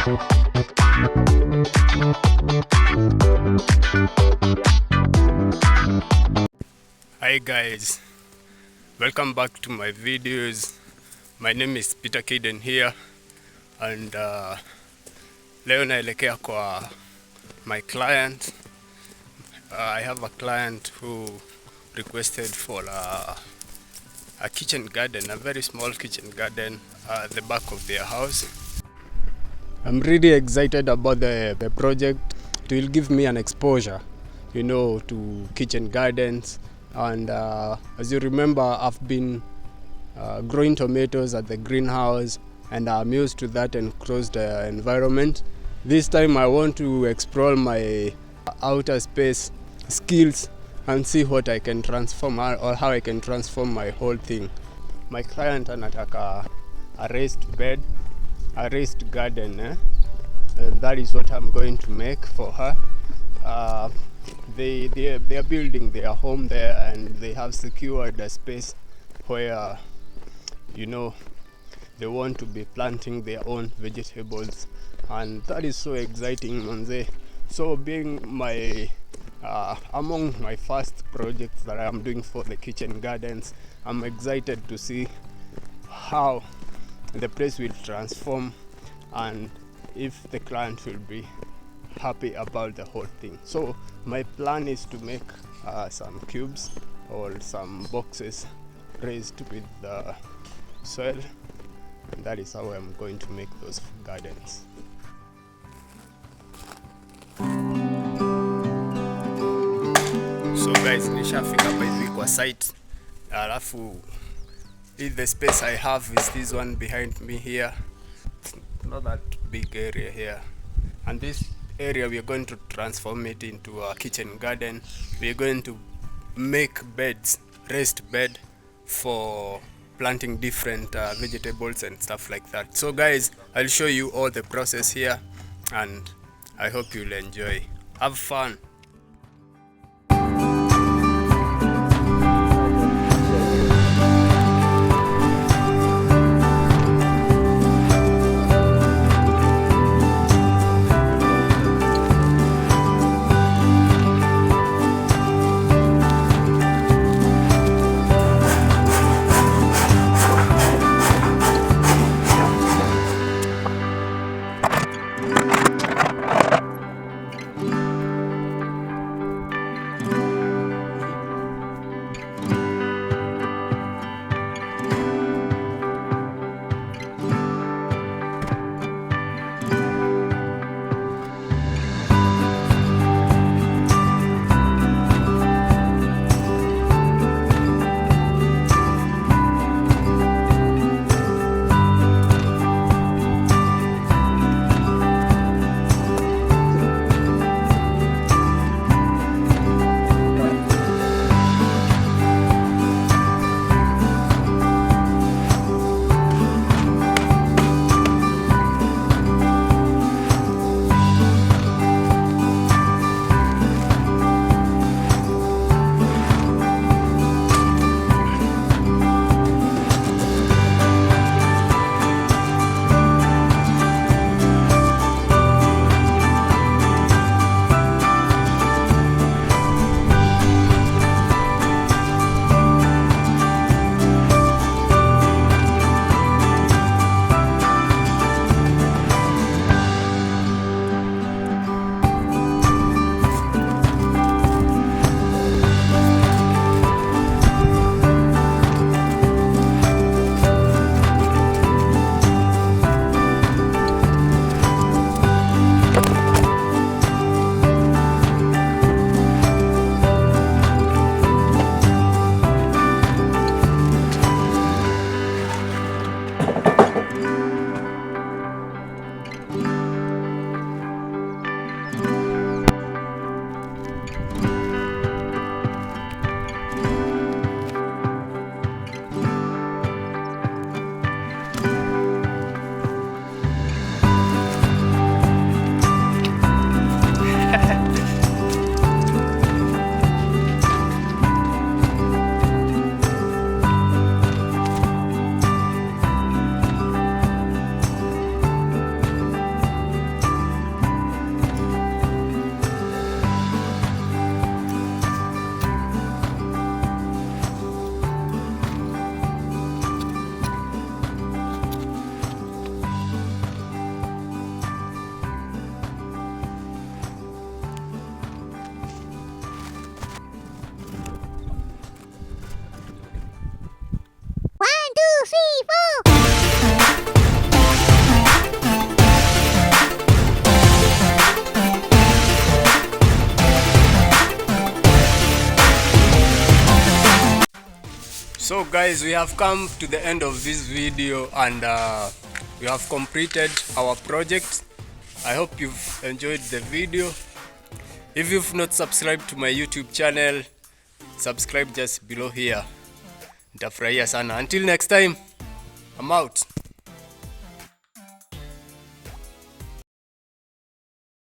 Hi guys, welcome back to my videos. My name is Peter Kaden here, and leo naelekea kwa my client. I have a client who requested for a kitchen garden, a very small kitchen garden at the back of their house. I'm really excited about the project. It will give me an exposure, you know, to kitchen gardens. And as you remember, I've been growing tomatoes at the greenhouse, and I'm used to that enclosed environment. This time I want to explore my outer space skills and see what I can transform or how I can transform my whole thing. My client anataka a raised garden. That is what I'm going to make for her. They are building their home there, and they have secured a space where, you know, they want to be planting their own vegetables, and that is so exciting, manze. So being my among my first projects that I'm doing for the kitchen gardens, I'm excited to see how the place will transform and if the client will be happy about the whole thing. So my plan is to make some cubes or some boxes raised with the soil, and that is how I'm going to make those gardens. So guys, nishafika hapa hivi kwa site, alafu the space I have is this one behind me here. It's not that big area here, and this area we are going to transform it into a kitchen garden. We are going to make beds, raised bed for planting different vegetables and stuff like that. So guys, I'll show you all the process here, and I hope you'll enjoy. Have fun. So guys, we have come to the end of this video, and we have completed our project. I hope you've enjoyed the video. If you've not subscribed to my YouTube channel, subscribe just below here. Nitafurahia sana. Until next time, I'm out.